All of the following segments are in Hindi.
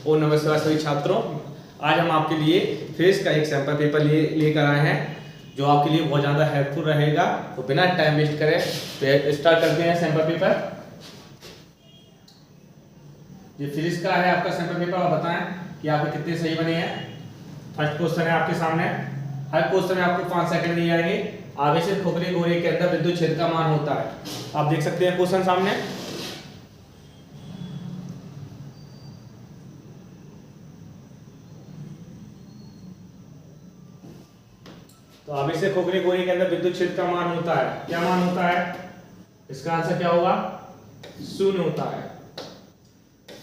और नमस्कार सभी छात्रों। आज हम आपके लिए फिजिक्स का एक सैंपल पेपर लेकर आए हैं जो आपके लिए बहुत ज़्यादा हेल्पफुल रहेगा। तो बिना टाइम वेस्ट करें स्टार्ट करते हैं सैंपल पेपर। ये फिजिक्स का है आपका सैंपल पेपर। आप बताएं कि आपके कितने सही बने हैं। फर्स्ट क्वेश्चन है आपके सामने। हर क्वेश्चन में आपको 5 सेकंड दिए जाएंगे। आवेशित खोखले गोले के अंदर विद्युत क्षेत्र का मान होता है। आप देख सकते हैं क्वेश्चन सामने। तो आवेशित खोखले गोले के अंदर विद्युत क्षेत्र का मान होता है। क्या मान होता है? इसका आंसर क्या होगा? 0 होता है।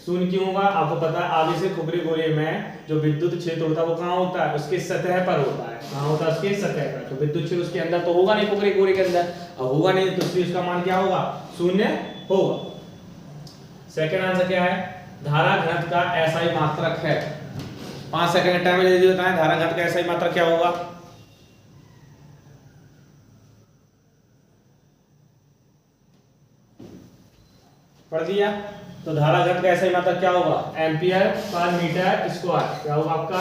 0 क्यों होगा? आपको पता है आवेशित खोखले गोले में जो विद्युत क्षेत्र होता है वो कहाँ होता है? उसके सतह पर होता है। कहाँ होता है? उसके सतह पर। तो विद्युत क्षेत्र उसके अंदर तो होगा नहीं, खोखले गोले के अंदर। अब होगा नहीं तो इसका मान क्या होगा? 0 होगा। सेकंड आंसर क्या है? धारा घनत्व का एसआई मात्रक है। 5 सेकंड टाइम में जल्दी बताएं धारा घनत्व का एसआई मात्रक क्या होगा? पढ़ दिया? तो धारा घनत्व का एसआई मात्रक क्या होगा? Ampere per metre square. क्या होगा आपका?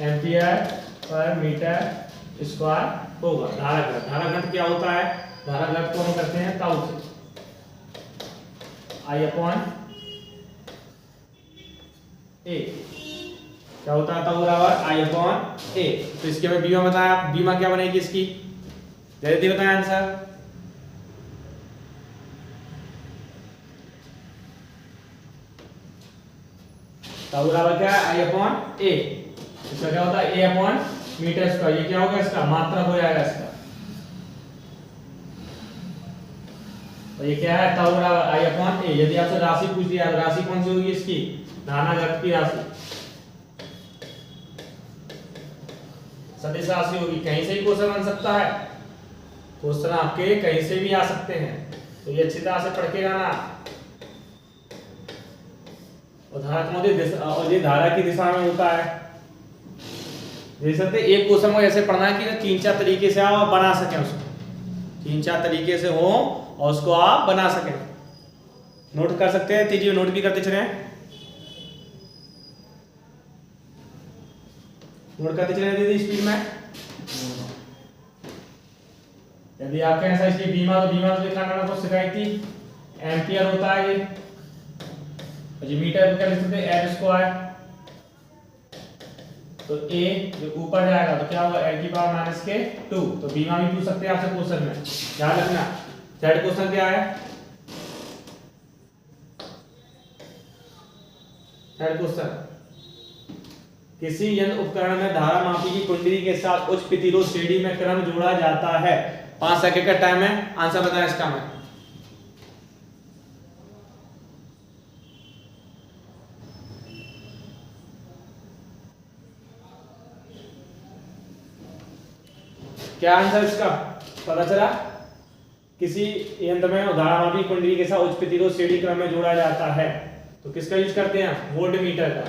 एम्पियर पर मीटर स्क्वायर होगा धारा घनत्व। धारा घनत्व क्या होता है? धारा घनत्व को हम करते हैं ताऊ से। आई अपॉन ए। क्या होता है? ताऊ बराबर आई अपॉन ए। तो इसके में बीमा बताया। बीमा क्या बनेगी इसकी? जल्दी बताएं आंसर। ताऊ बराबर क्या है? आई अपॉन ए। इसका क्या होता है? ए अपॉन मीटर स्क्वायर। ये क्या होगा? इसका मात्रक हो जाएगा इसका। तो ये क्या है? ताऊ बराबर आई अपॉन ए। यदि आपसे राशि पूछ दिया तो राशि कौन सी होगी इसकी? धारा घनत्व की राशि, सदिश राशि होगी। कहीं से ही क्वेश्चन बन सकता है। क्वेश्चन आपके कहीं से भी आ सकते हैं, तो ये अच्छी तरह से पढ़ के जाना। और और ये धारा की दिशा में होता है। देख सकते हैं एक क्वेश्चन को ऐसे पढ़ना है कि 3-4 तरीके से आप बना सकें उसको। 3-4 तरीके से हो और उसको आप बना सकें। नोट कर सकते हैं, तेजी नोट भी करते चले। नोट करते चले दीदी स्पीड में। यदि आपके ऐसा इसलिए बीमा तो लिखना मैंने आपको सिखाई थी। एम्पियर होता है ये। मीटर को क्या लिख सकते हैं? L square. तो ए जो ऊपर जाएगा तो क्या होगा? एल की पावर माइनस के 2। तो बीमा भी पूछ सकते हैं आपसे क्वेश्चन में, ध्यान रखना। थर्ड क्वेश्चन क्या है? थर्ड क्वेश्चन, किसी यंत्र उपकरण में धारा मापी की कुंडली के साथ उच्च प्रतिरोध श्रेणी में क्रम जोड़ा जाता है। 5 सेकंड का टाइम है, आंसर बताएं इसका। मैं क्या आंसर इसका पता चला? किसी यंत्र में धारा मापी कुंडली के साथ उच्च प्रतिरोध श्रेणी क्रम में जोड़ा जाता है। तो किसका यूज करते हैं? वोल्ट मीटर का।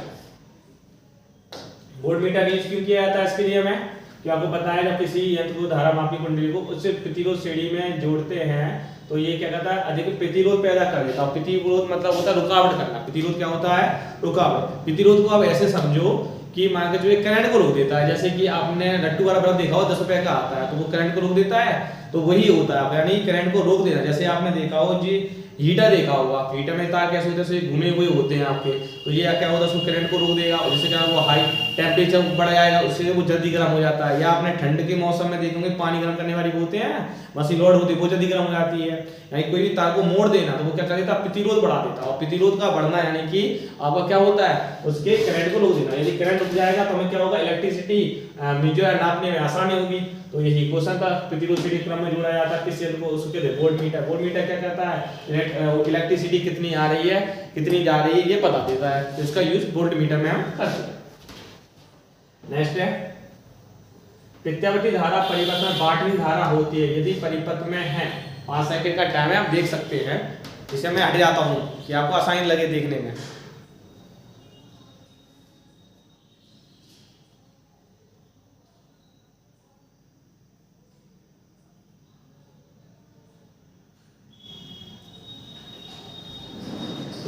वोल्ट मीटर यूज क्यों किया जाता है इसके लिए हमें? कि आपको पता है जब किसी यंत्र को धारा मापी कुंडली को उच्च प्रतिरोध श्रेणी में जोड़ते हैं तो ये क्या करता है? अधिक प्रतिरोध पैदा कर देता है। प्रतिरोध मतलब होता है रुकावट करना। प्रतिरोध क्या होता है? रुकावट। प्रतिरोध को आप ऐसे समझो कि मान के चलिए करंट को रोक देता है। जैसे कि आपने लट्टू वाला बल्ब देखा हो 10 रुपए का आता है, तो वो करंट को रोक देता है। तो वही होता है यानी करंट को रोक देना। जैसे आपने देखा हो जी हीटर देखा होगा, हीटर में तार कैसे होते हैं? घूमे हुए होते हैं आपके। तो ये क्या होता है? उसको करंट को रोक देगा और जिससे क्या वो हाई टेम्परेचर बढ़ जाएगा, उससे वो जल्दी गर्म हो जाता है। या आपने ठंड के मौसम में देखेंगे पानी गर्म करने वाली होते हैं मशीन लोड होती है, वो जल्दी गर्म हो जाती है। यानी कोई भी तार को मोड़ देना तो वो क्या कर देता है? प्रतिरोध बढ़ा देता है। और प्रतिरोध का बढ़ना यानी कि आपका क्या होता है? उसके करंट को रोक देना। यदि करंट रुक जाएगा तो हमें क्या होगा? इलेक्ट्रिसिटी जो है नापने में आसानी होगी। तो यही क्वेश्चन था। प्रतिरोध श्रेणी क्रम में जोड़ा जाता है किस यंत्र को? उसको कहते हैं वोल्ट मीटर। वोल्ट मीटर क्या कहता है? इलेक्ट्रिसिटी कितनी आ रही है कितनी जा रही है ये बता देता है। तो इसका यूज वोल्ट मीटर में हम करते हैं। नेक्स्ट है प्रत्यावर्ती धारा परिपथ में बांटनी धारा होती है यदि परिपथ में है। 5 सेकंड का टाइम है, आप देख सकते हैं। इसे मैं हट जाता हूं कि आपको आसानी लगे देखने में।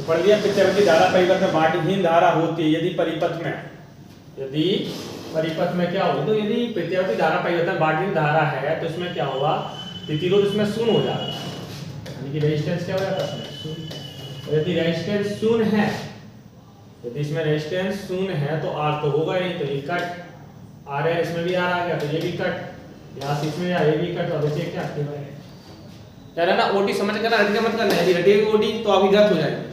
पढ़ लिया प्रत्यावर्ती धारा परिपथ में बाध्यहीन धारा होती है यदि परिपथ में क्या होगी, तो यदि प्रत्यावर्ती धारा परिपथ में बाध्यहीन धारा है तो इसमें क्या होगा, प्रतिरोध इसमें शून्य हो जाएगा, यानी कि रेजिस्टेंस क्या हो जाता है शून्य। यदि रेजिस्टेंस शून्य है, यदि इसमें रेजिस्टेंस शून्य है तो आर तो होगा ही, तो ये कट आर है, इसमें भी आर आ गया तो ये भी कट, यहाँ से इसमें ये भी कट, और बचे क्या यार है ना। ओटी समझ करना, रट के मत करना, यदि रटेगी ओटी तो आपकी गलत हो जाएगी।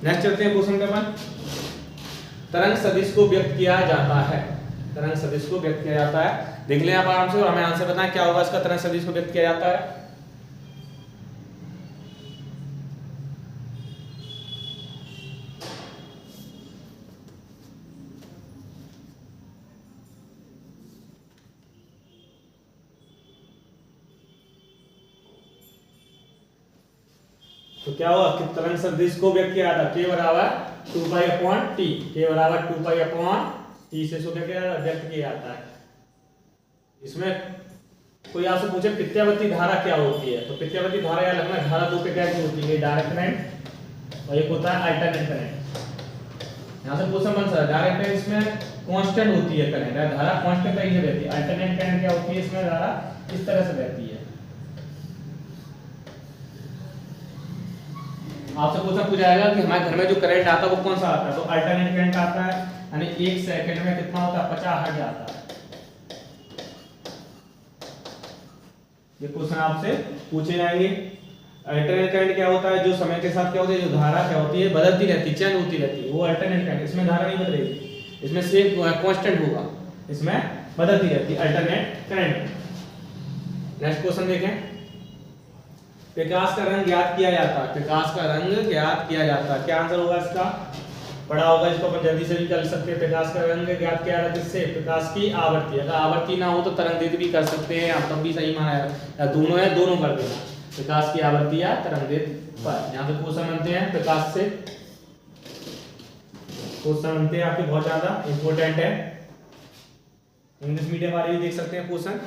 नेक्स्ट चलते हैं क्वेश्चन पे अपन। तरंग सदिश को व्यक्त किया जाता है, तरंग सदिश को व्यक्त किया जाता है, देख लें आप आराम से और हमें आंसर बताएं क्या होगा इसका। तरंग सदिश को व्यक्त किया जाता है, तो क्या हुआ कि तरंग सदिश को व्यक्त किया था k बराबर 2π/t, k बराबर 2π/t से इसको क्या व्यक्त किया जाता है। इसमें कोई आपसे पूछे प्रत्यावर्ती धारा क्या होती है, तो प्रत्यावर्ती धारा या लगना धारा दो प्रकार की होती है, डायरेक्ट करंट और एक होता है अल्टरनेट करंट। यहाँ से क्वेश्चन बन सकता है, डायरेक्ट करंट इसमें कांस्टेंट होती है करंट, धारा कांस्टेंट तरीके से बहती है। अल्टरनेट करंट क्या होती है, इसमें धारा इस तरह से बहती है। आपसे क्वेश्चन पूछा जाएगा कि हमारे घर में जो करंट आता है वो कौन सा आता है, तो अल्टरनेट करंट आता है, यानी 1 सेकंड में कितना होता है 50 हर्ट्ज आता है। ये क्वेश्चन आपसे पूछे जाएंगे। अल्टरनेट करंट क्या होता है, जो समय के साथ क्या होता है, जो धारा क्या होती है बदलती रहती है, चेंज होती रहती है, वो अल्टरनेट करंट। इसमें धारा नहीं बदलेगी, इसमें सेम कांस्टेंट होगा, इसमें बदलती रहती है अल्टरनेट करंट। नेक्स्ट क्वेश्चन देखें, प्रकाश का रंग ज्ञात किया जाता है, प्रकाश का रंग ज्ञात किया जाता है, क्या आंसर होगा इसका, पढ़ा होगा इसको अपन जल्दी से भी कर सकते हैं। प्रकाश का रंग ज्ञात किया जाता है किससे, प्रकाश की आवृत्ति, अगर आवृत्ति ना हो तो तरंगदैर्घ्य भी कर सकते हैं आप, तब भी सही माना है, दोनों है दोनों कर देना, प्रकाश की आवृत्ति या तरंगदैर्घ्य पर। यहाँ पे क्वेश्चन बनते हैं प्रकाश से, क्वेश्चन बनते हैं आपके बहुत ज्यादा इंपॉर्टेंट है, इंग्लिश मीडियम वाले भी देख सकते हैं क्वेश्चन।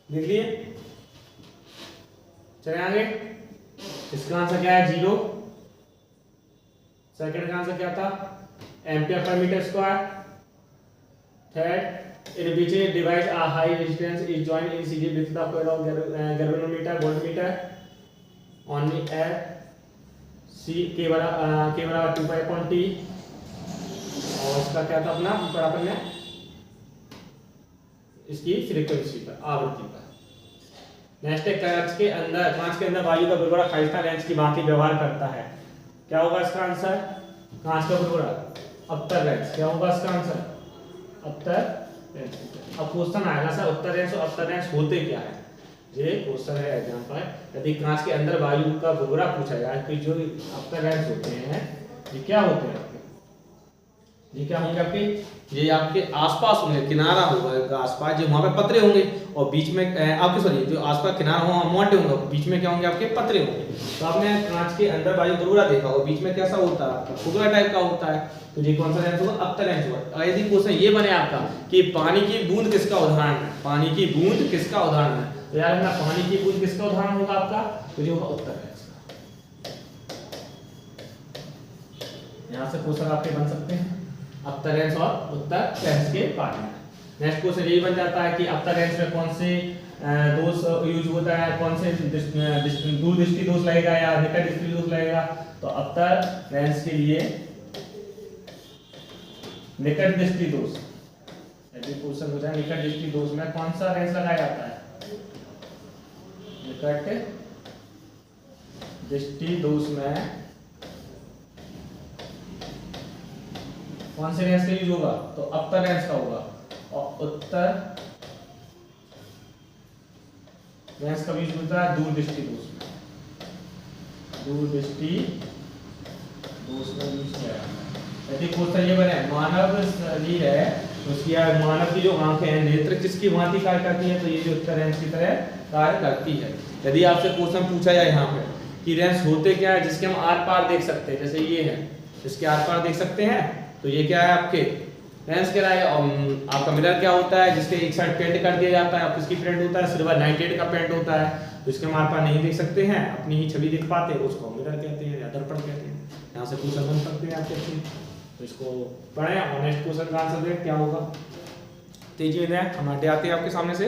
देख लिए, चले आगे। इसका आंसर क्या है 0, सेकंड का आंसर क्या था ampere per metre square, third in which device a high resistance is joint in series with the coil of galvanometer voltmeter only at सी के बराबर 2π/t, और इसका क्या था अपना बराबर में इसकी फ्रीक्वेंसी पर, आवृत्ति पर। नेक्स्ट है कांच के अंदर वायु का बुलबुला खालिस्तान लेंस की भांति व्यवहार करता है, क्या होगा इसका आंसर, कांच का बुलबुला अवतल लेंस, क्या होगा इसका आंसर अवतल लेंस। अब क्वेश्चन आएगा सर उत्तल लेंस और अवतल लेंस होते क्या है, ये क्वेश्चन है एग्जाम पर। यदि कांच के अंदर वायु का बुलबुला पूछा जाए कि जो अवतल लेंस होते हैं ये क्या होते हैं, ये क्या होंगे आपके, ये आपके आसपास होंगे, किनारा होगा आसपास, जो वहां पे पतरे होंगे और बीच में आपके सॉरी जो आसपास किनारा होगा मोटे होंगे, बीच में क्या होंगे आपके पतरे होंगे। तो आपने कांच के अंदर वायु बुलबुला देखा होगा, बीच में कैसा होता है आपका खुदरा टाइप का होता है, तो ये कौन सा लेंस होगा अवतल लेंस होगा। और यदि क्वेश्चन ये बने आपका कि पानी की बूंद किसका उदाहरण है, पानी की बूंद किसका उदाहरण है, तो यार ना पानी की बूंद किसका उदाहरण होगा आपका, तो ये होगा उत्तल लेंस। यहाँ से क्वेश्चन आपके बन सकते हैं अवतल लेंस और उत्तल लेंस के बारे में। नेक्स्ट क्वेश्चन यही बन जाता है कि अवतल लेंस में कौन से दोष यूज होता है, कौन से दूर दृष्टि दोष लगेगा या निकट दृष्टि दोष लगेगा, तो अवतल लेंस के लिए निकट दृष्टि दोष, यदि क्वेश्चन हो जाए निकट दृष्टि दोष में कौन सा लेंस लगाया जाता है, निकट दृष्टि दोष में कौन से लेंस का यूज होगा, तो अवतल लेंस का होगा, और उत्तल लेंस का यूज होता है दूर दृष्टि दोष में, दूर दृष्टि दोष में यूज किया जाता है। यदि क्वेश्चन ये बने मानव शरीर है तो उसकी मानव की जो आंखें हैं नेत्र किसकी भांति कार्य करती है, तो ये जो उत्तल लेंस की तरह कार्य करती है। यदि आपसे क्वेश्चन पूछा जाए यहाँ पे कि रेंस होते क्या है जिसके हम आर पार देख सकते हैं, जैसे ये है इसके आर पार देख सकते हैं, तो ये क्या है आपके रेंस कहलाएगा। और आपका मिरर क्या होता है जिसके एक साइड पेंट कर दिया जाता है, किसकी पेंट होता है, सिल्वर नाइट्रेट का पेंट होता है, तो इसके हम आर पार नहीं देख सकते हैं, अपनी ही छवि देख पाते हैं, उसको मिरर कहते हैं या दर्पण कहते हैं। यहाँ से क्वेश्चन बन सकते हैं आपके अच्छे, तो इसको पढ़ें और नेक्स्ट क्वेश्चन का आंसर दें क्या होगा। तेजी में दें, हम हटे आते हैं आपके सामने से।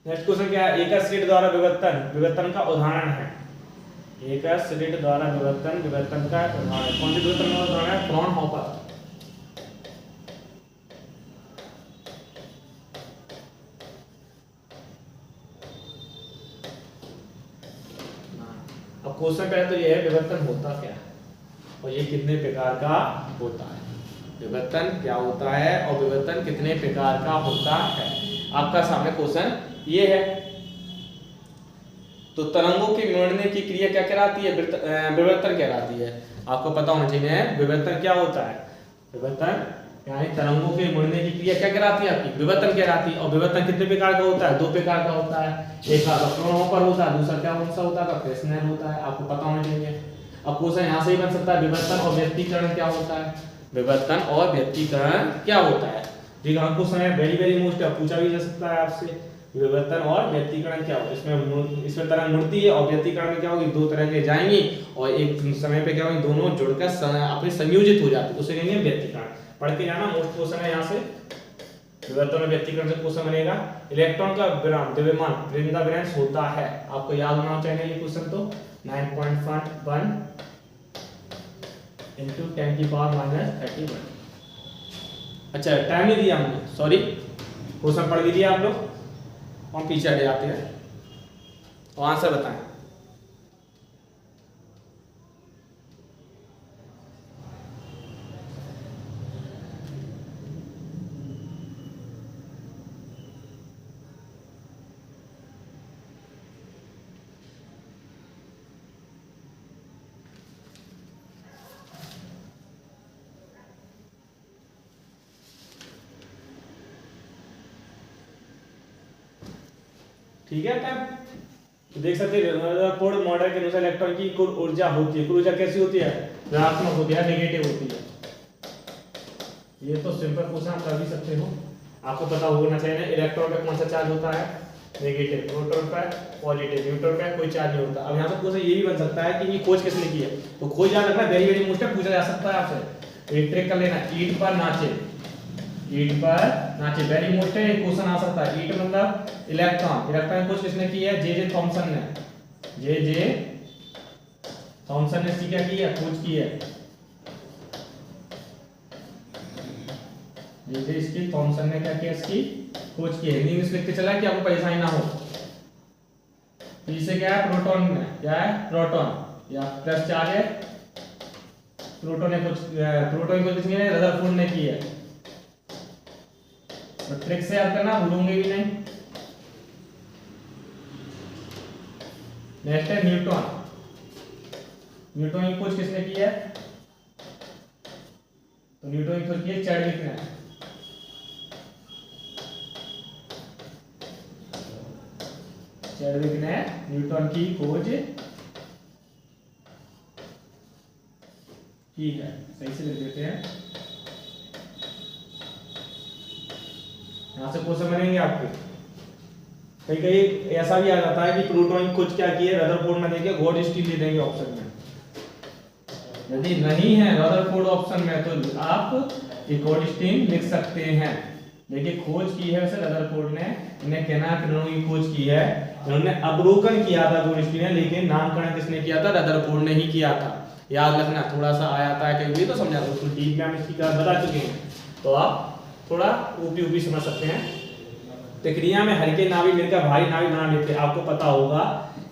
नेक्स्ट क्वेश्चन क्या है, एक स्लिट द्वारा विवर्तन विवर्तन का उदाहरण है। एक स्लिट द्वारा विवर्तन विवर्तन का उदाहरण, कौन सी विवर्तन का उदाहरण है, फ्रॉनहोफर। अब क्वेश्चन पहले तो ये है विवर्तन होता क्या है और ये कितने प्रकार का होता है। विवर्तन क्या होता है और विवर्तन कितने प्रकार का होता है, आपका सामने क्वेश्चन ये है। तो तरंगों के मुड़ने की क्रिया क्या कहलाती है, विवर्तन कहलाती है। आपको पता होना चाहिए विवर्तन क्या होता है। विवर्तन यानी तरंगों के मुड़ने की क्रिया क्या कहलाती है, आपकी विवर्तन कहलाती है। और विवर्तन कितने प्रकार का होता है, दो प्रकार का होता है, एक आपका फ्रॉनहोफर होता है, दूसरा क्या कौन सा होता है, फ्रेस्नेल होता है। आपको पता होना चाहिए। अब क्वेश्चन यहाँ से ही बन सकता है, विवर्तन और व्यक्तीकरण क्या होता है, विवर्तन और व्यक्तीकरण क्या होता है। ठीक है, क्वेश्चन है वेरी मोस्ट, पूछा भी जा सकता है आपसे, विवर्तन और व्यक्तीकरण क्या होता है। इसमें तरंग मुड़ती है और व्यक्तीकरण में क्या होगी, दो तरह के जाएंगी और एक समय पे क्या होगी, दोनों जुड़कर अपने संयोजित हो जाते, उसे कहेंगे व्यक्तीकरण। पढ़ के जाना, मोस्ट क्वेश्चन है यहाँ से, विवर्तन और व्यक्तीकरण से क्वेश्चन बनेगा। इलेक्ट्रॉन का द्रव्यमान वृंदावृंस होता है, आपको याद होना चाहिए ये क्वेश्चन। तो 9.1 into 10 की पावर -31। अच्छा टाइम नहीं दिया हमने, सॉरी, क्वेश्चन पढ़ लीजिए आप लोग, हम पीछे हटे जाते हैं और आंसर बताएं। ठीक है टाइम, तो देख सकते हैं कोड मॉडल के अनुसार इलेक्ट्रॉन की कुल ऊर्जा होती है। कुल ऊर्जा कैसी होती है, ऋणात्मक होती है, नेगेटिव होती है। ये तो सिंपल क्वेश्चन आप कर भी सकते हो, आपको पता होना चाहिए ना। इलेक्ट्रॉन पे कौन सा चार्ज होता है, नेगेटिव, प्रोटॉन पे पॉजिटिव, न्यूट्रॉन पे कोई चार्ज नहीं होता। अब यहाँ से क्वेश्चन ये भी बन सकता है कि ये खोज किसने की है, तो खोज याद रखना, वेरी मोस्ट है, पूछा जा सकता है आपसे। एक ट्रिक कर लेना, ईंट पर नाचे, ईंट पर नाचे, वेरी मोस्ट है, क्वेश्चन आ सकता है। ईंट मतलब इलेक्ट्रॉन, इलेक्ट्रॉन खोज किसने की है, जे थॉमसन ने, जे थॉमसन ने इसकी क्या की है, खोज की है। जे इसकी थॉमसन ने क्या किया, इसकी खोज की है। हिंदी में लिख के चला कि आपको परेशानी ना हो। इसे क्या है, प्रोटॉन में क्या है, प्रोटॉन या प्लस चार्ज है, प्रोटॉन ने कुछ, प्रोटॉन को किसने, रदरफोर्ड ने की है। तो ट्रिक से याद करना, भूलोगे भी नहीं। नेक्स्ट है न्यूटन, न्यूटन की खोज किसने की है, तो न्यूटन की खोज की है चैडविक ने। चैडविक ने न्यूटन की खोज की है, सही से लिख देते हैं। यहाँ से क्वेश्चन बनेंगे आपके, कहीं कहीं ऐसा भी आ जाता है कि प्लूटो की खोज क्या की है, रदरफोर्ड में देंगे, गॉड स्टील दे देंगे ऑप्शन में। यदि नहीं है रदरफोर्ड ऑप्शन में तो आप ये गॉड स्टील लिख सकते हैं। देखिए खोज की है वैसे रदरफोर्ड ने, इन्हें कहना है कि की खोज की है, उन्होंने अवलोकन किया था गॉड स्टील ने, लेकिन नामकरण किसने किया था, रदरफोर्ड ने ही किया था। याद रखना, थोड़ा सा आया था कहीं भी तो समझा दो, तो डीप में हम इसकी बात बता चुके हैं, तो आप थोड़ा ऊपरी समझ सकते हैं। प्रक्रिया में हल्के नाभिक मिलकर भारी नाभिक बना लेते हैं। आपको पता होगा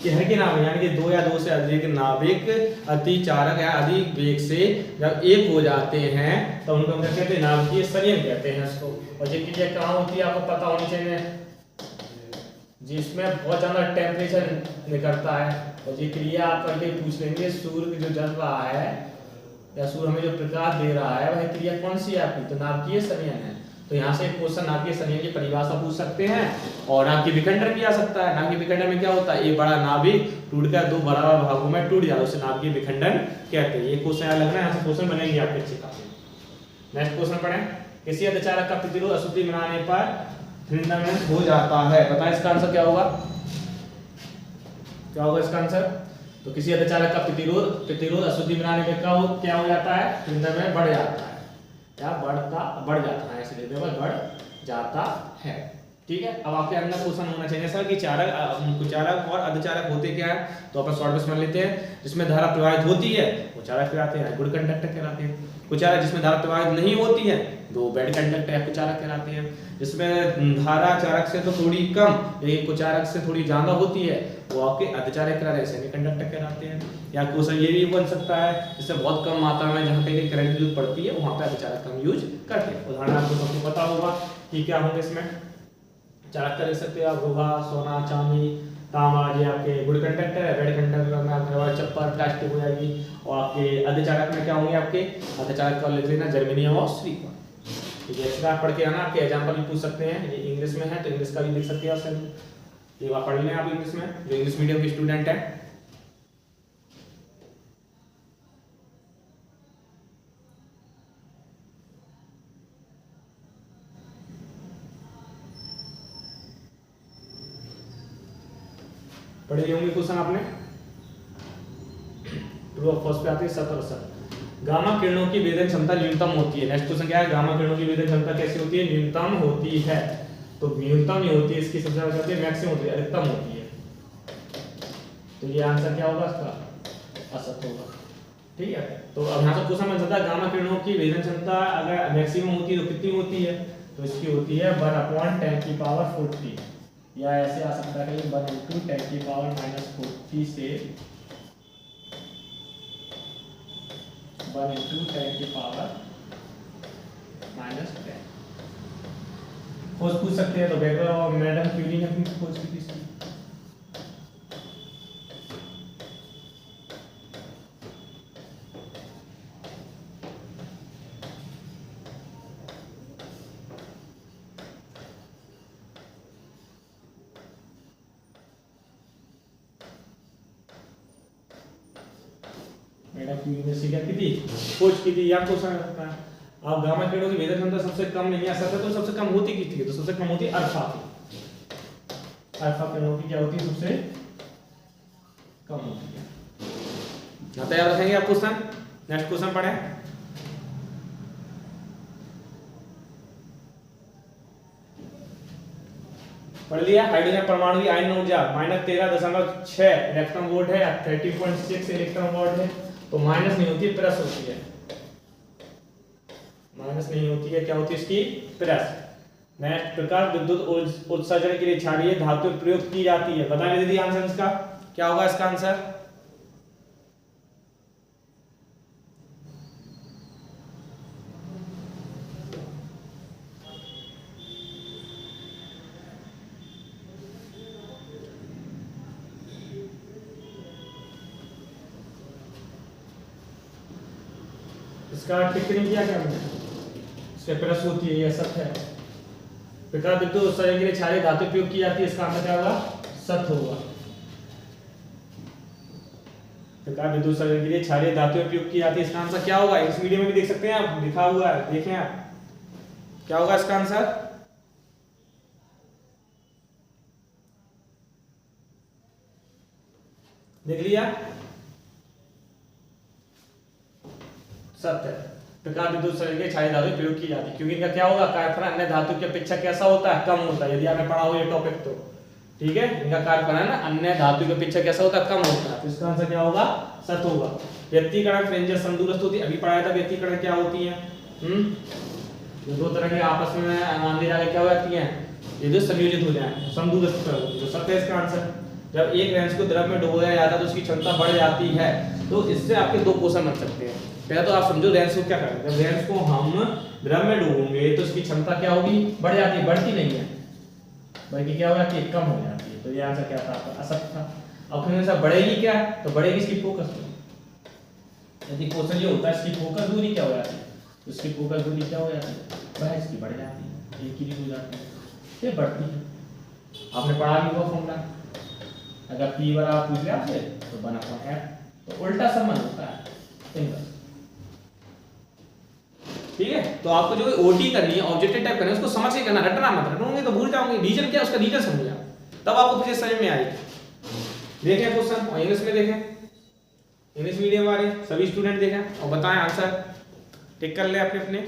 कि हल्के नाभिक यानी कि दो या दो से अधिक नाभिक अतिचालक या अधिक वेग से जब एक हो जाते हैं तो उनको हम क्या कहते हैं, नाभिकीय संयम कहते हैं इसको। और ये क्रिया कहाँ होती है आपको पता होनी चाहिए, जिसमें बहुत ज़्यादा टेम्परेचर निकलता है, और ये क्रिया आप करके पूछ लेंगे सूर्य जो जल रहा है या सूर्य हमें जो प्रकाश दे रहा है वह क्रिया कौन सी है आपकी, तो नाभिकीय संयन है। तो यहाँ से क्वेश्चन नाभिकीय संयन की परिभाषा पूछ सकते हैं, और नाभिकीय विखंडन भी आ सकता है। नाभिकीय विखंडन में क्या होता है, एक बड़ा नाभिक टूटकर दो बराबर भागों में टूट जाए, उसे नाभिकीय विखंडन कहते हैं। ये क्वेश्चन याद रखना है, यहाँ से क्वेश्चन बनेंगे आपके अच्छे खासे। नेक्स्ट क्वेश्चन पढ़ें, किसी अर्धचालक का प्रतिरोध अशुद्धि बनाने पर फिलामेंट हो जाता है, बताएं इसका आंसर क्या होगा, क्या होगा इसका आंसर। तो किसी अर्धचालक का प्रतिरोध अशुद्धि बनाने में क्या हो जाता है, फिलामेंट बढ़ जाता है, क्या बढ़ जाता है, इसलिए लेवल बढ़ जाता है। ठीक है, अब आपके अंदर क्वेश्चन होना चाहिए सर कि कुचालक और अर्धचालक होते क्या है, तो अपन शॉर्ट में समझ लेते हैं। जिसमें धारा प्रवाहित होती है वो चालक कहलाते हैं, गुड कंडक्टर कहलाते हैं। कुचालक जिसमें धारा प्रवाहित नहीं होती है वो बैड कंडक्टर या कुचालक कहलाते हैं। जिसमें धारा चालक से तो थोड़ी कम लेकिन कुचालक से थोड़ी ज्यादा होती है वो आपके अर्धचालक कहलाते हैं, सेमी कंडक्टर कहलाते हैं। या क्वेश्चन ये भी बन सकता है जिससे बहुत कम मात्रा में जहाँ पे करंट यूज पड़ती है वहाँ पे अर्धचालक का हम यूज करते हैं। उदाहरण आपको सबको पता होगा कि क्या होंगे इसमें, चालक कर सकते हो आप लोहा, सोना, चांदी, तांबा, ये आपके गुड कंडक्टर है। रेड कंडक्टर में आपके रबर, चप्पल, प्लास्टिक हो जाएगी। और आपके अर्धचालक में क्या होंगे, आपके अर्धचालक का लिख लेना जर्मेनियम और सिलिकॉन। ठीक है, इसका पढ़ के आना, आपके एग्जांपल भी पूछ सकते हैं। ये इंग्लिश में है तो इंग्लिश का भी लिख सकते हैं सर, ये बात पढ़ लें आप इंग्लिश में, जो इंग्लिश मीडियम के स्टूडेंट है। पढ़े होंगे क्वेश्चन आपने। ट्रू और फॉल्स पे आते हैं 17। गामा किरणों की वेदन क्षमता न्यूनतम होती है। नेक्स्ट क्वेश्चन क्या है, गामा किरणों की वेदन क्षमता कैसी होती है, न्यूनतम होती है। तो न्यूनतम नहीं होती है, इसकी सबसे ज्यादा होती है मैक्सिमम होती है, अधिकतम होती है। तो ये आंसर क्या होगा इसका, असत्य होगा। ठीक है, तो अब यहाँ से क्वेश्चन बन सकता है गामा किरणों की वेदन क्षमता अगर मैक्सिमम होती है तो कितनी होती है, तो इसकी होती है 1/10⁻40, या ऐसे आ सकता है 1/10⁻⁻40 से 1/10⁻⁻10। खोज पूछ सकते हैं, तो वेबर और मैडम क्यूरी ने अपनी खोज की थी इसकी। मैडम क्यूरी ने क्या की थी, खोज की थी। या क्वेश्चन रखना है, आप गामा किरणों की वेदन क्षमता सबसे कम नहीं आ सकता, तो सबसे कम होती कितनी है, तो सबसे कम होती है अल्फा की। अल्फा किरणों की क्या होती है, सबसे कम होती है। यहाँ तैयार रखेंगे आप क्वेश्चन। नेक्स्ट क्वेश्चन पढ़ें, पढ़ लिया। हाइड्रोजन परमाणु की आयन ऊर्जा -13.6 इलेक्ट्रॉन वोल्ट है या 30.6 इलेक्ट्रॉन वोल्ट है। तो माइनस नहीं होती है, प्लस होती है। माइनस नहीं होती है, क्या होती है इसकी, प्लस। नेक्स्ट, प्रकाश विद्युत उत्सर्जन के लिए क्षारीय धातु प्रयोग की जाती है, बताइए दीदी आंसर इसका क्या होगा, इसका आंसर। इसका टिक नहीं किया क्या हमने, इसके प्लस होती है, ये सत्य है। प्रकाश विद्युत उत्सर्जन के लिए क्षारीय धातु प्रयोग की जाती है, इसका आंसर क्या होगा, सत्य होगा। प्रकाश विद्युत उत्सर्जन के लिए क्षारीय धातु प्रयोग की जाती है, इसका आंसर क्या होगा। इस वीडियो में भी देख सकते हैं आप, लिखा हुआ है, देखें आप क्या होगा इसका आंसर। देख लिया, सत्य है। प्रकाश विद्युत उत्सर्जन के क्षारीय धातु प्रयोग की जाती है, क्योंकि इनका क्या होगा, कार्यफलन अन्य धातु की अपेक्षा कैसा होता है, कम होता है। यदि आपने पढ़ा हो ये टॉपिक तो ठीक है, इनका कार्यफलन अन्य धातु की अपेक्षा कैसा होता है, कम होता है। तो इसका आंसर क्या होगा, सत्य होगा। व्यतिकरण फ्रेंजर समदूरस्थ होती है, अभी पढ़ाया था व्यतिकरण क्या होती है। जो दो तरह के आपस में मान ली जाके क्या हो जाती है, ये जो संयोजित हो जाए समदूरस्थ होती है। तो सत्य है इसका आंसर। जब एक रेंज को द्रव में डुबोया जाता है तो उसकी क्षमता बढ़ जाती है। तो इससे आपके दो क्वेश्चन बन सकते हैं। पहले तो आप समझो रेंज को क्या करें, जब रेंज को हम द्रव में डूबोगे तो उसकी क्षमता क्या होगी, बढ़ जाती है, बढ़ती नहीं है। बल्कि क्या हो जाती है, कम हो जाती है। तो ये आंसर क्या था आपका, असत्य था। अब हमेशा बढ़ेगी क्या, तो बढ़ेगी इसकी फोकस दूरी। यदि क्वेश्चन ये होता है इसकी फोकस दूरी क्या हो जाती है, तो इसकी फोकस दूरी क्या हो जाती है, वह इसकी बढ़ जाती है, एक ही हो जाती है, ये बढ़ती है। आपने पढ़ा भी हुआ फॉर्मूला, अगर पी बराबर पूछ लिया आपसे तो 1/f, तो उल्टा संबंध होता है इनवर्स। ठीक है, तो आपको जो ओटी करनी है, ऑब्जेक्टिव टाइप करना है, उसको समझ के करना, रटना मत, रटोगे तो भूल जाओगे। रीजन क्या है उसका, रीजन समझ जाओ, तब आपको फिर समझ में आएगी। देखें क्वेश्चन और इंग्लिश में देखें, इंग्लिश मीडियम वाले सभी स्टूडेंट देखें और बताएं आंसर, टिक कर ले अपने अपने।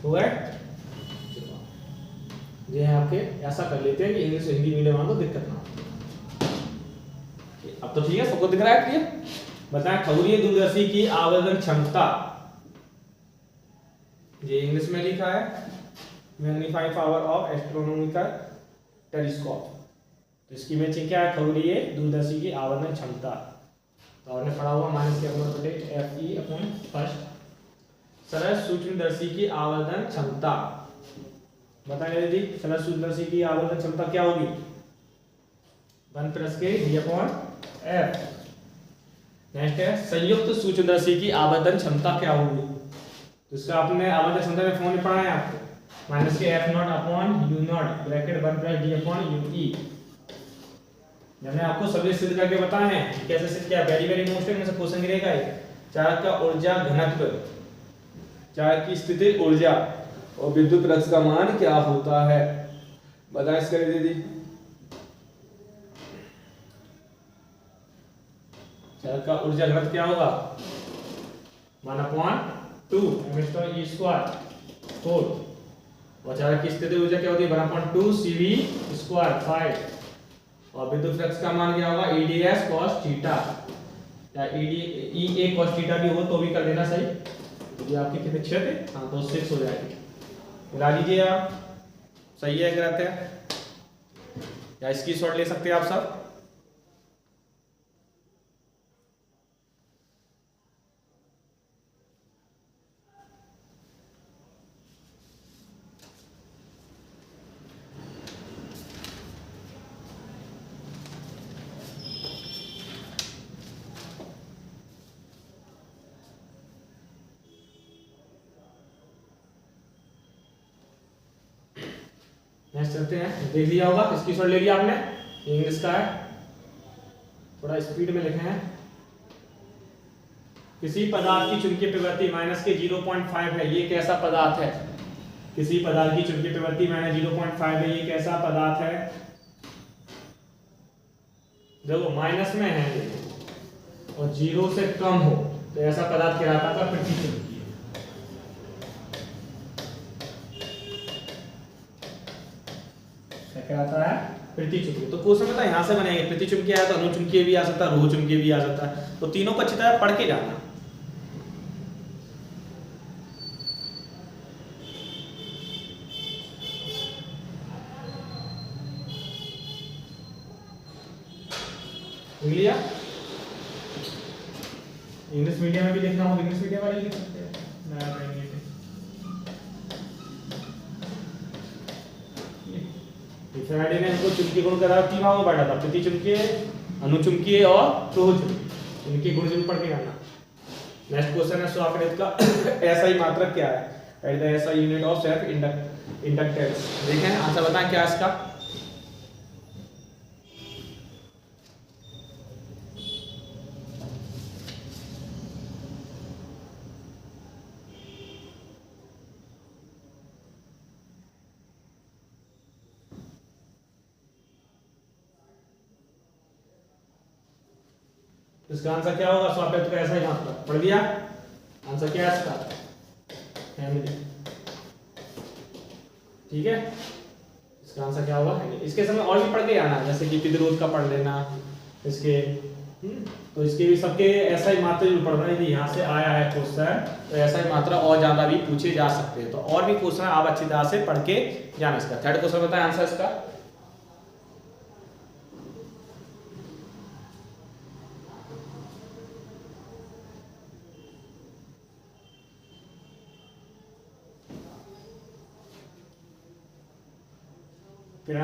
हुआ है, ये आपके ऐसा कर लेते हैं कि इंग्लिश हिंदी मीडियम वालों को दिक्कत ना हो। अब तो ठीक है, सबको दिख रहा है क्लियर। बताएं खगोलीय दूरदर्शी की आवर्धन क्षमता, ये इंग्लिश में लिखा है, magnifying power of astronomical telescope. तो इसकी मैचिंग क्या है, खगोलीय दूरदर्शी की आवर्धन क्षमता। तो आपने पढ़ा हुआ -f/e/1 सरल सूक्ष्मदर्शी की आवर्धन क्षमता। बताइए दीदी, सरल सूक्ष्मदर्शी की आवर्धन क्षमता क्या होगी, 1 + d/f। नेक्स्ट है संयुक्त सूक्ष्मदर्शी की आवर्धन क्षमता क्या होगी, तो इसका आपने आवर्धन क्षमता में फॉर्मूला पढ़ा है आपको, -f0/u0 ब्रैकेट 1 + d/ue। मैंने आपको सभी सिद्ध करके बताए हैं कैसे सिद्ध किया, वेरी वेरी मोस्ट में से क्वेश्चन गिरेगा ये। चार्ज का ऊर्जा घनत्व, चार्ज की स्थिति ऊर्जा और विद्युत फ्लक्स का मान क्या होता है, बता इसका दीदी। चार्ज का ऊर्जा घनत्व क्या होगा, 1/2 m²/4, और चार्ज की स्थिति ऊर्जा क्या होती है, 1/2 cv², 5, और विद्युत फ्लक्स का मान क्या होगा, EDS cos थीटा, या EA cos थीटा भी हो तो भी कर देना सही। तो ये आपके कितने 6 थे, हाँ तो 6 हो जाएगी, मिला लीजिए आप, सही है गलत है, या इसकी शॉर्ट ले सकते हैं आप सब। नेक्स्ट चलते हैं, देख लिया होगा, इसकी शॉर्ट ले लिया आपने, इंग्लिश का है, थोड़ा स्पीड में लिखे हैं। किसी पदार्थ की चुंबकीय प्रवृत्ति -0.5 है, ये कैसा पदार्थ है, किसी पदार्थ की चुंबकीय प्रवृत्ति -0.5 है, ये कैसा पदार्थ है, देखो माइनस में है और 0 से कम हो तो ऐसा पदार्थ कहलाता था प्रतिचुंबकीय। क्या आता है, प्रतिचुंबकीय। तो क्वेश्चन में यहां से बनेंगे, प्रतिचुंबकीय है तो अनुचुंबकीय भी आ सकता है, रोचुंबकीय भी आ सकता है, तो तीनों को अच्छी तरह पढ़ के जाना। लिया, इंग्लिश मीडियम में भी लिखना हो, इंग्लिश मीडियम वाले लिख सकते हैं, नया पढ़ेंगे। फ्राइडे ने हमको चुंबकीय गुण का तीन भागों में बांटा था, प्रतिचुंबकीय, अनुचुंबकीय और प्रोचुंबकीय, इनके गुण जरूर पढ़ के जाना। नेक्स्ट क्वेश्चन है स्वाकृत का एसआई मात्रक क्या है, at the SI unit of self inductance. देखें आंसर बताएं क्या है इसका, इसका आंसर क्या होगा, स्वाकृत का ऐसा ही मात्रक पढ़ दिया, आंसर क्या है इसका, फैमिली। ठीक है, इसका आंसर क्या होगा, इसके समय और भी पढ़ के आना, जैसे कि प्रतिरोध का पढ़ लेना, इसके तो इसके भी सबके ऐसा ही मात्रा जो पढ़ रहे हैं, यदि यहाँ से आया है क्वेश्चन तो ऐसा ही मात्रा और ज्यादा भी पूछे जा सकते हैं। तो और भी क्वेश्चन आप अच्छी तरह से पढ़ के जाना। इसका थर्ड क्वेश्चन बताएं आंसर इसका।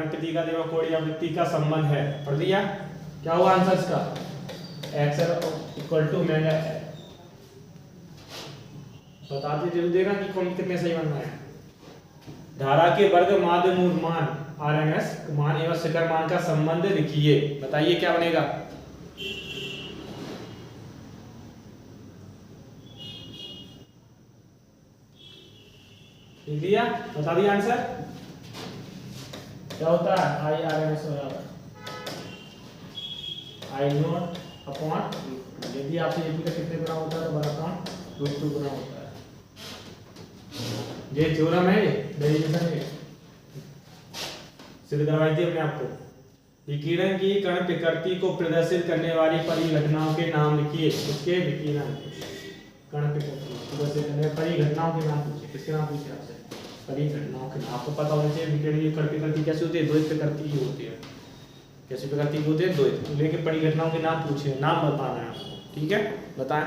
प्रति का दिमाग कोड या वृत्ति का संबंध है, पढ़ लिया। क्या हुआ आंसर इसका? X equal to omega. बता दीजिए देना कि कौन कितने सही बनना है। धारा के वर्ग माध्य मूल मान आरएमएस मान एवं शिखर मान का संबंध लिखिए। बताइए क्या बनेगा? लिख दिया? बता दिया आंसर क्या होता है? आई आर एम एस बराबर आई नॉट अपॉन, यदि आपसे ये का कितने गुना होता है तो बड़ा अपॉन √2 गुना होता है। ये थ्योरम है, डेरिवेशन है, सिद्ध करवाई थी हमने आपको। विकिरण की कण प्रकृति को प्रदर्शित करने वाली परिघटनाओं के नाम लिखिए। उसके विकिरण कण प्रकृति प्रदर्शित करने परिघटनाओं के नाम पूछिए। किसके नाम पूछे आपसे? परिघटनाओं के नाम। आपको पता होना चाहिए विकिरण की कण प्रकृति कैसे होती है? द्वैत प्रकृति की होती है। कैसी प्रकृति की होती है? द्वैत। लेकिन परिघटनाओं के नाम पूछे, नाम बताना है आपको, ठीक है? बताएं।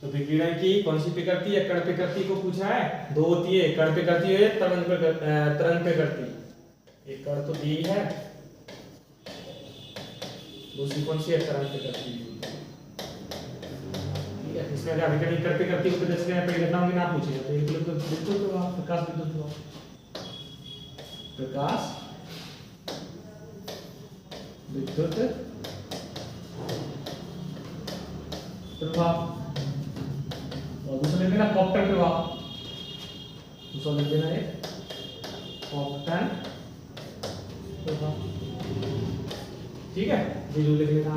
तो विकिरण की कौन सी प्रकृति है? कण प्रकृति को पूछा है। दो होती है, कण प्रकृति है, तरंग प्रकृति। एक कण तो दी है, दूसरी कौन सी है? तरंग प्रकृति। ठीक है, इसमें अगर विकिरण की कण प्रकृति को प्रदर्शित करने परिघटनाओं के नाम पूछे तो एक विद्युत प्रवाह, प्रकाश विद्युत प्रवाह, प्रकाश विद्युत प्रवाह, और दूसरा लिख देना कॉप्टन प्रवाह। दूसरा लिख देना ये कॉप्टन प्रवाह, ठीक है? ये जो लिख लेना।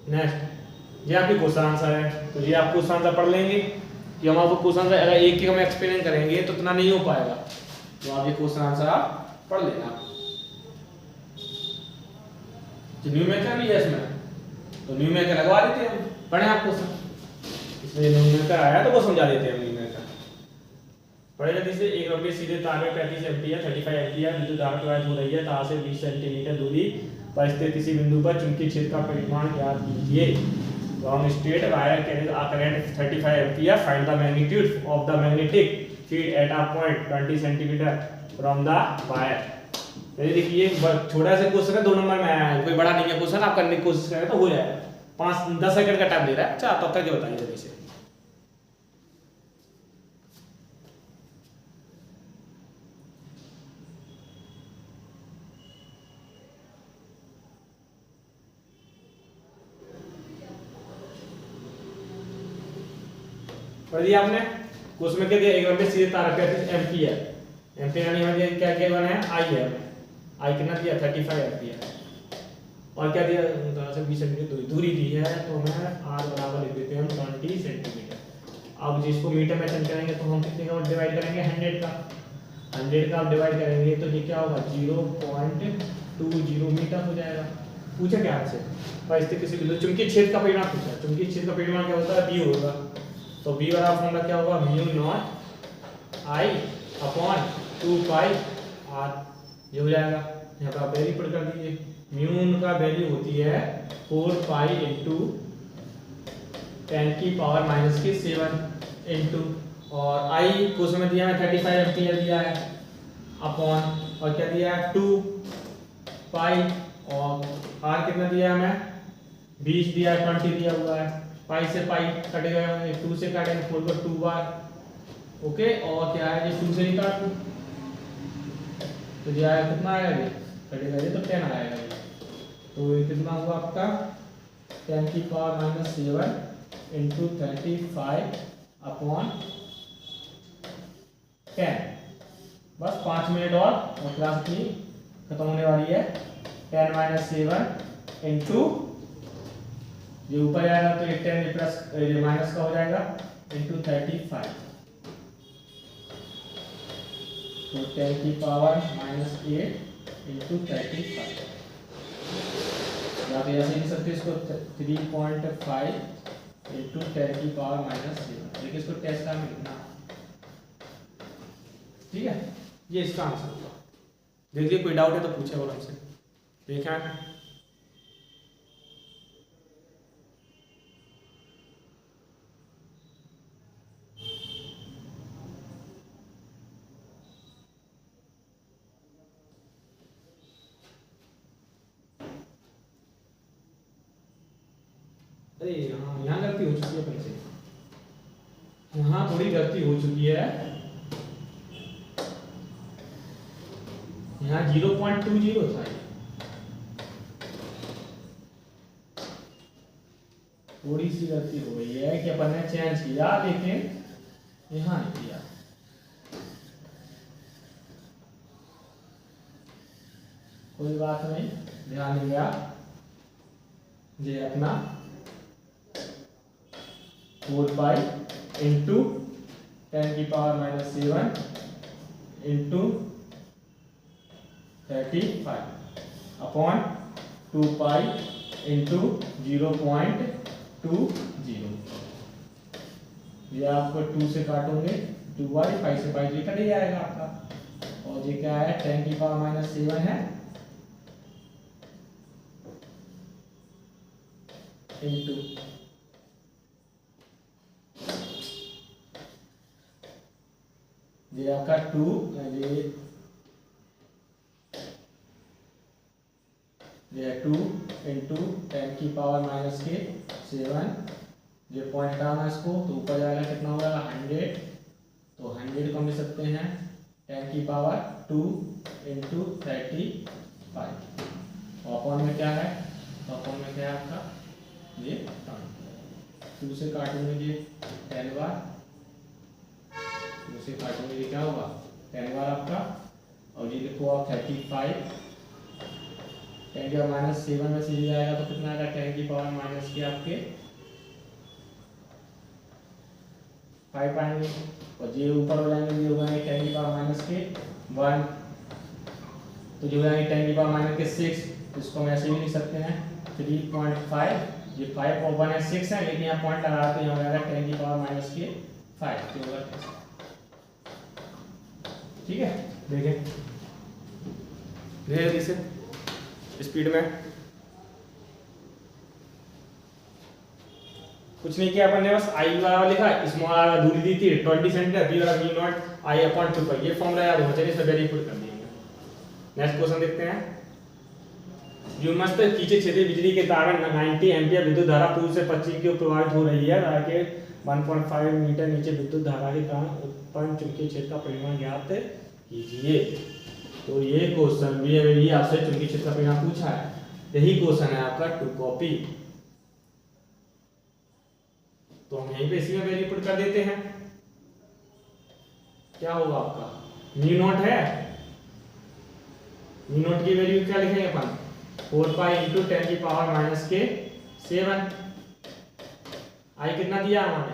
नेक्स्ट, ये आपकी क्वेश्चन आंसर है। तो ये आप क्वेश्चन आंसर पढ़ लेंगे कि हम आपको क्वेश्चन आंसर अगर एक हम एक्सप्लेन करेंगे तो इतना नहीं हो पाएगा। तो आप ये क्वेश्चन आंसर आप पढ़ लेना। जो न्यूमेरिकल भी है इसमें, तो न्यूमेरिकल लगवा देते हैं हम। पढ़े आप क्वेश्चन, इसमें न्यूमेरिकल आया तो वो समझा देते हैं न्यूमेरिकल। पढ़े जल्दी से। एक रॉकेट सीधे तार में 35 एम्पीयर 35 एम्पीयर विद्युत धारा प्रवाहित हो रही है। तार से 20 सेंटीमीटर दूरी पर स्थित किसी बिंदु पर चुंबकीय क्षेत्र का परिमाण ज्ञात कीजिए। Long straight wire carries a current 35 ampere. Find the magnitude of the magnetic field at a point 20 centimetre from the wire. ये देखिए छोटा सा क्वेश्चन है, 2 नंबर में आया है, कोई बड़ा नहीं है क्वेश्चन। आप करने की कोशिश करें तो हो जाएगा। 5-10 सेकंड का टाइम दे रहा है। अच्छा, तब तक बताइए जल्दी से। पढ़ दिया आपने? क्वेश्चन में क्या दिया? एक रॉकेट सीधे तार 35 एम्पीयर। एम्पीयर यानी हमारे क्या क्या बना है? आई है। आई कितना दिया? 35 एम्पीयर। और क्या दिया? तार से 20 सेंटीमीटर दूरी दी है, तो हमें आर बराबर लिख देते हैं हम 20 सेंटीमीटर। अब जिसको मीटर में चेंज करेंगे तो हम कितने का डिवाइड करेंगे? 100 का। 100 का आप डिवाइड करेंगे तो ये क्या होगा? 0.20 मीटर हो जाएगा। पूछा क्या आपसे? पर इससे किसी बिंदु चुंबकीय क्षेत्र का परिमाण पूछा। चुंबकीय क्षेत्र का परिमाण क्या होता है? B होगा। तो B बराबर फॉर्मूला क्या होगा? Mu naught I upon 2 pi R। ये हो जाएगा। यहाँ पर आप वैल्यू पुट कर दीजिए। म्यू का वैल्यू होती है 4 पाई इंटू 10 की पावर -7 इंटू, और I क्वेश्चन में दिया है 35 एम्पीयर दिया है, अपॉन और क्या दिया है? 2 पाई, और R कितना दिया है हमें? 20 दिया है, 20 दिया हुआ है। पाई से पाई कटेगा, 2 से काटेंगे 4 को 2 बार। ओके, और क्या है? ये 2 से ही काट दूं तो ये आया कितना आएगा? ये कटेगा ये तो 10 आएगा ये। तो ये कितना हुआ आपका? 10 की पावर -7 इंटू 35 अपॉन 10। बस 5 मिनट और क्लास की खत्म होने वाली है। 10 - 7 इंटू ये ऊपर जाएगा तो ये 10 ये प्लस ये माइनस का हो जाएगा इंटू 35, तो 10 की पावर -8 इंटू 35, या तो ऐसे लिख सकते इसको 3.5 इंटू 10 की पावर -7, लेकिन इसको टेस्ट का लिखना, ठीक है। ये इसका आंसर होगा। देखिए कोई डाउट है तो पूछे और हमसे, देखा है। अरे यहाँ गलती हो चुकी है अपन से, यहाँ थोड़ी गलती हो चुकी है। यहाँ 0.20 था, थोड़ी सी गलती हो गई है कि अपन ने चेंज किया, लेकिन यहाँ नहीं किया। कोई बात नहीं, ध्यान देंगे आप। ये अपना 4 पाई इंटू 10 की power -7 into 35 upon 2 pi into 0.20। ये आपको 2 से काटोगे 2y, 5 से 5 कट ही जाएगा आपका। और ये क्या है 10 की पावर -7 है इंटू ये आपका 2, ये 2 इंटू 10 की पावर -7, ये पॉइंट हटाना इसको, तो ऊपर जाएगा कितना होगा 100, तो 100 को हम लिख सकते हैं 10 की पावर 2 इंटू 35, और अपॉन में क्या है, तो अपॉन में क्या है आपका ये 2 से काटेंगे ये 10 बार, 2 से काटेंगे ये क्या होगा 10 बार आपका, और ये लिखो आप 35, 10 का -7 में से ये आएगा तो कितना आएगा 10 की पावर माइनस के आपके 5 आएंगे, और ये ऊपर हो जाएंगे, ये हो जाएंगे 10 की पावर माइनस के 1, तो जो हो जाएंगे 10 की पावर माइनस के 6, तो इसको हम ऐसे भी लिख सकते हैं 3.5, ये 5 और 1 है 6 है, लेकिन यहाँ पॉइंट लगा तो यहाँ हो जाएगा 10 की पावर माइनस के 5, तो होगा, ठीक है। देखें धीरे से स्पीड में, कुछ नहीं किया अपन ने, बस आई वाला लिखा, स्मॉल आर दूरी दी थी 20 सेंटीमीटर, बी वाला v नॉट आई अपॉन 2 पाई, ये फॉर्मूला याद होना चाहिए, सब वेरीफाई कर दिए। नेक्स्ट क्वेश्चन देखते हैं। जो मस्त खींचे क्षेत्रीय बिजली के तार में 90 एम्पीयर विद्युत धारा पूर्व से पश्चिम की ओर प्रवाहित हो रही है, धारा के 1.5 मीटर नीचे विद्युत धारा के कारण उत्पन्न चुंबकीय क्षेत्र का परिमाण ज्ञात कीजिए। तो ये क्वेश्चन भी है, ये आपसे चुंबकीय क्षेत्र का परिमाण पूछा है, यही क्वेश्चन है आपका 2 कॉपी, तो हम यहीं पे इसी में वैल्यू पुट कर देते हैं। क्या होगा आपका म्यू नॉट है, म्यू नॉट की वैल्यू क्या लिखेंगे अपन 4 पाई इंटू 10 की पावर माइनस के 7, आई कितना दिया हमारे,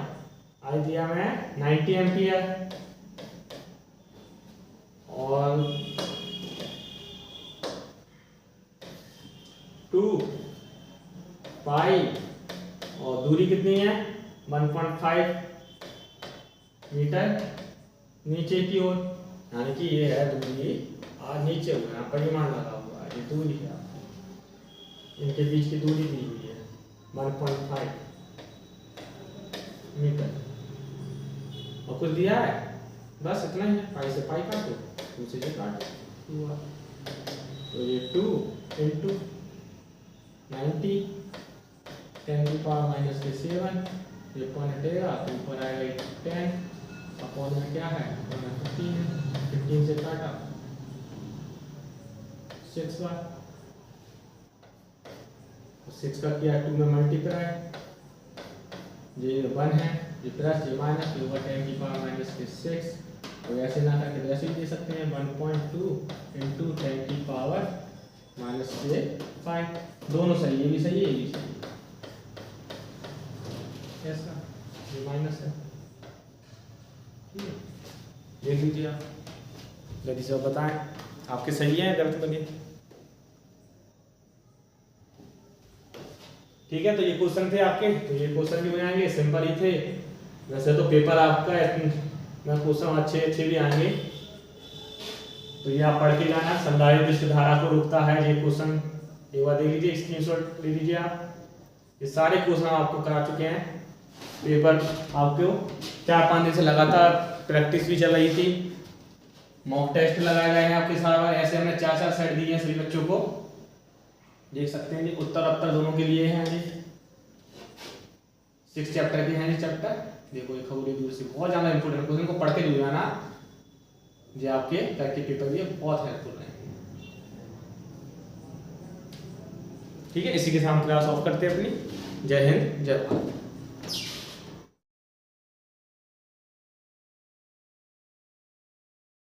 आई दिया मैं 90 एम्पियर, और 2 पाई, और दूरी कितनी है 1.5 मीटर नीचे की ओर, यानी कि ये है दूरी, और नीचे हुआ परिमाण लगा हुआ है, ये दूरी है आपकी, इनके बीच की दूरी दी हुई है 1.5 मीटर, और कुछ दिया है बस इतना ही है, पाई से पाई काटो, 2 से काटो हुआ, तो ये 2 इंटू 90 10 की पावर माइनस के 7, ये पॉइंट हटेगा तो ऊपर आएगा 10, अपॉन में क्या है 15 है, 15 से काटा 6 बार, 6 का किया 2 में मल्टीप्लाई, ये 1 है, ये प्लस ये माइनस, ये होगा 10 की पावर माइनस के 6, तो ऐसे ना करके वैसे ही दे सकते हैं 1.2 इंटू 10 की पावर माइनस के 5, दोनों सही, ये भी सही है, ये भी सही है, ऐसा ये माइनस है, ठीक है, देख लीजिए आप, जल्दी से बताएं आपके सही है गलत बने। ठीक है, तो ये क्वेश्चन थे आपके, तो ये क्वेश्चन भी बनाएंगे, सिंपल ही थे। वैसे तो पेपर आपका मैं क्वेश्चन अच्छे अच्छे भी आएंगे, तो ये आप पढ़ के जाना। संधारित्र धारा को रोकता है, ये क्वेश्चन एक बार देख लीजिए, स्क्रीनशॉट ले लीजिए आप। ये सारे क्वेश्चन आपको करा चुके हैं, पेपर आपको 4-5 दिन से लगातार प्रैक्टिस भी चल रही थी, मॉक टेस्ट लगाए गए हैं आपके सारे, ऐसे हमने 4-4 सेट दिए हैं सभी बच्चों को, देख सकते हैं जी। उत्तर उत्तर दोनों के लिए हैं जी, 6 चैप्टर के हैं जी चैप्टर। देखो ये खबरें दूर से बहुत ज़्यादा इंपोर्टेंट क्वेश्चन को पढ़ के जो जाना, जो आपके करके पेपर भी बहुत हेल्पफुल है। ठीक है, इसी के साथ हम क्लास ऑफ करते हैं अपनी। जय हिंद, जय भारत।